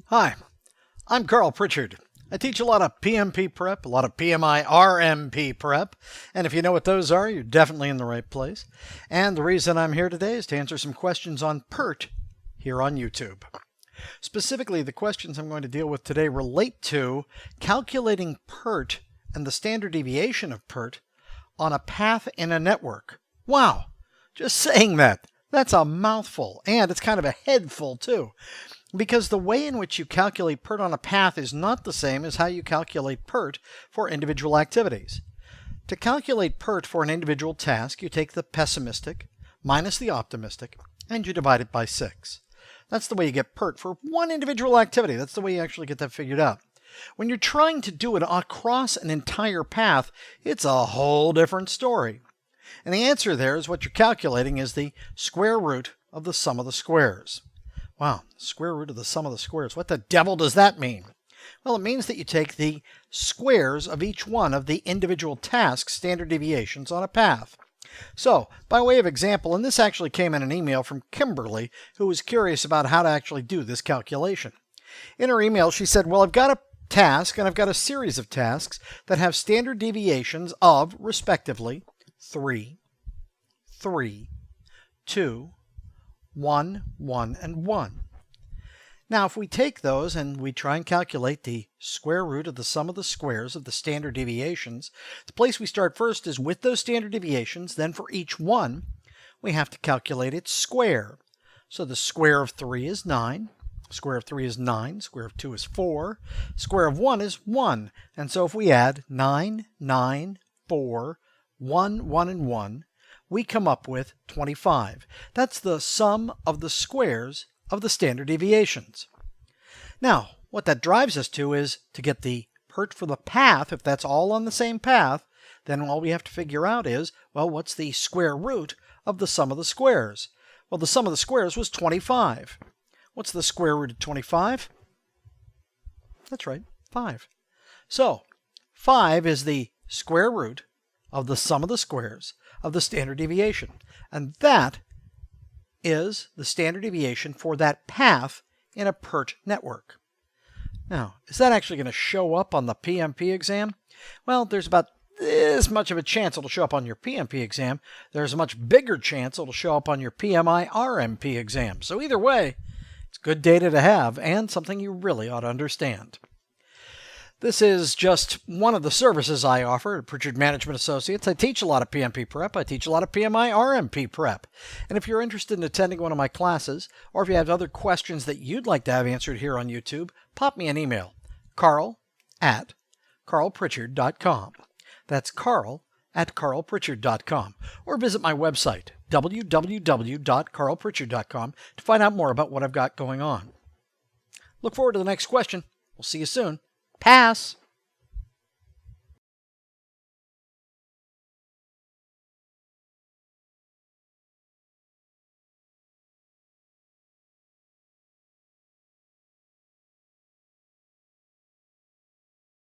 Hi, I'm Carl Pritchard. I teach a lot of PMP Prep, a lot of PMI-RMP Prep, and if you know what those are, you're definitely in the right place. And the reason I'm here today is to answer some questions on PERT here on YouTube. Specifically, the questions I'm going to deal with today relate to calculating PERT and the standard deviation of PERT on a path in a network. Wow, just saying that's a mouthful, and it's kind of a headful too. Because the way in which you calculate PERT on a path is not the same as how you calculate PERT for individual activities. To calculate PERT for an individual task, you take the pessimistic minus the optimistic, and you divide it by 6. That's the way you get PERT for one individual activity. That's the way you actually get that figured out. When you're trying to do it across an entire path, it's a whole different story. And the answer there is what you're calculating is the square root of the sum of the squares. Wow, square root of the sum of the squares. What the devil does that mean? Well, it means that you take the squares of each one of the individual tasks' standard deviations on a path. So, by way of example, and this actually came in an email from Kimberly, who was curious about how to actually do this calculation. In her email, she said, well, I've got a task and I've got a series of tasks that have standard deviations of, respectively, 3, 3, 2, 1, 1, and 1. Now, if we take those and we try and calculate the square root of the sum of the squares of the standard deviations, the place we start first is with those standard deviations. Then for each one, we have to calculate its square. So the square of 3 is 9. Square of 3 is 9. Square of 2 is 4. Square of 1 is 1. And so if we add 9, 9, 4, 1, 1, and 1, we come up with 25. That's the sum of the squares of the standard deviations. Now, what that drives us to is to get the PERT for the path. If that's all on the same path, then all we have to figure out is, well, what's the square root of the sum of the squares? Well, the sum of the squares was 25. What's the square root of 25? That's right, 5. So, 5 is the square root of the sum of the squares of the standard deviation. And that is the standard deviation for that path in a PERT network. Now, is that actually going to show up on the PMP exam? Well, there's about this much of a chance it'll show up on your PMP exam. There's a much bigger chance it'll show up on your PMI-RMP exam. So either way, it's good data to have and something you really ought to understand. This is just one of the services I offer at Pritchard Management Associates. I teach a lot of PMP Prep. I teach a lot of PMI-RMP Prep. And if you're interested in attending one of my classes, or if you have other questions that you'd like to have answered here on YouTube, pop me an email, carl@carlpritchard.com. That's carl@carlpritchard.com. Or visit my website, www.carlpritchard.com, to find out more about what I've got going on. Look forward to the next question. We'll see you soon. Pass.